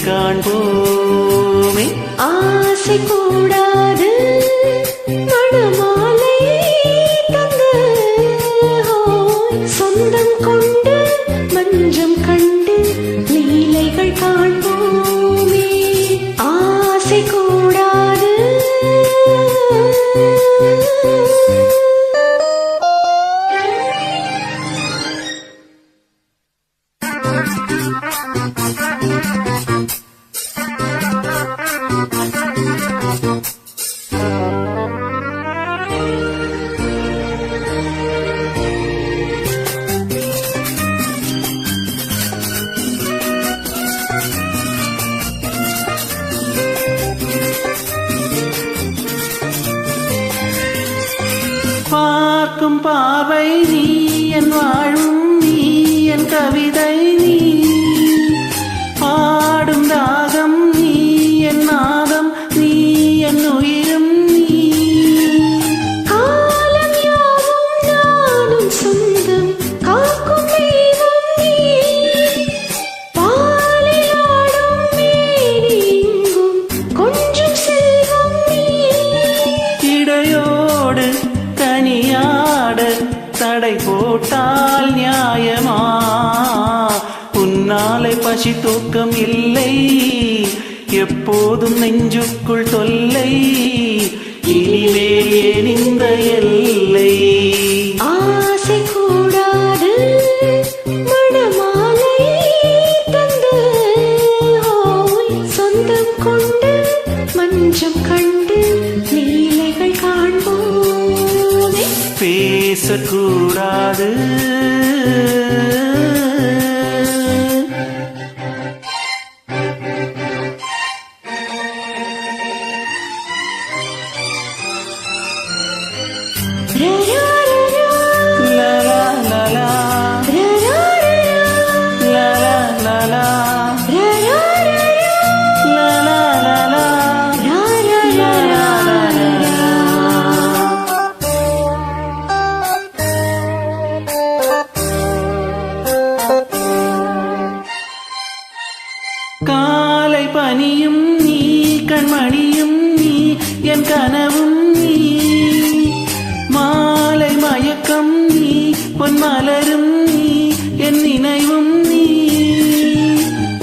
காண்போமே. ஆசை கூடாது மணமாலை தந்து சொந்தம் கொண்டு மஞ்சம் கண்டு லீலைகள் காண்போமே. ஆசை கூடாது பார்க்கும் பார்வை நீ என் வாழும் நீ என் கவிதை நீ பாடும் தாகம் நீ என் நாதம் நீ என் உயிரும் நீ. காலம் யாவும் நானும் சொந்தம் காக்கும் தெய்வம் நீ. பாலிலாடும் மேனி எங்கும் கொஞ்சம் செல்வம் நீ. இடையோடு கனியாட தடை போட்டால் நியாயமா? உன்னாலை பசி தூக்கம் இல்லை எப்போதும் நெஞ்சுக்குள் தொல்லை. இனிமேல் ஏன் இந்த எல்லை? ஆசை கூடாது மணமாலை தந்து சொந்தம் கொண்டு மஞ்சம் கண்டு லீலைகள் காண்போமே. பேசக்கூடாது காலை பனியும் நீ கண்மணியும் நீ என் கனவும் நீ. மாலை மயக்கம் நீ பொன் மலரும் நீ என் நினைவும் நீ.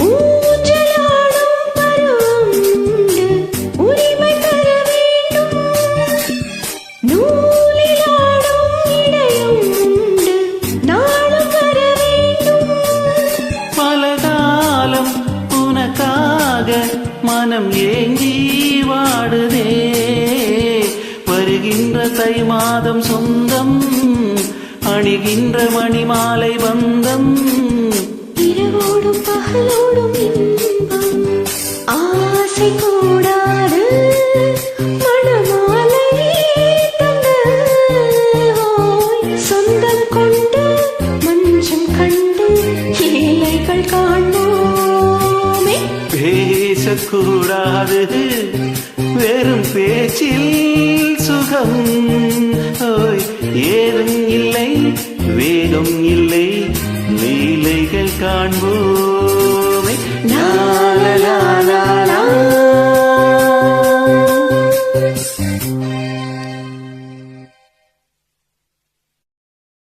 ஊஞ்சலாடும் பருவம் உண்டு உரிமை தர வேண்டும். நூலிலாடும் இடையும் உண்டு நாளும் வர வேண்டும். பல காலம் உனக்காக மனம் ஏங்கி வாடுதே. வருகின்ற தை மாதம் சொந்தம் அணிகின்ற மணிமாலை பந்தம். இரவோடும் பகலோடும் இன்பம் ஆசை கூடாது மணமாலை தந்து சொந்தம் கொண்டு மஞ்சம் கண்டு லீலைகள் காண்போமே. பேசக்கூடாது வெறும் பேச்சில் சுகம். ஓய் ஏதும் இல்லை வேகம் இல்லை லீலைகள் காண்போம்.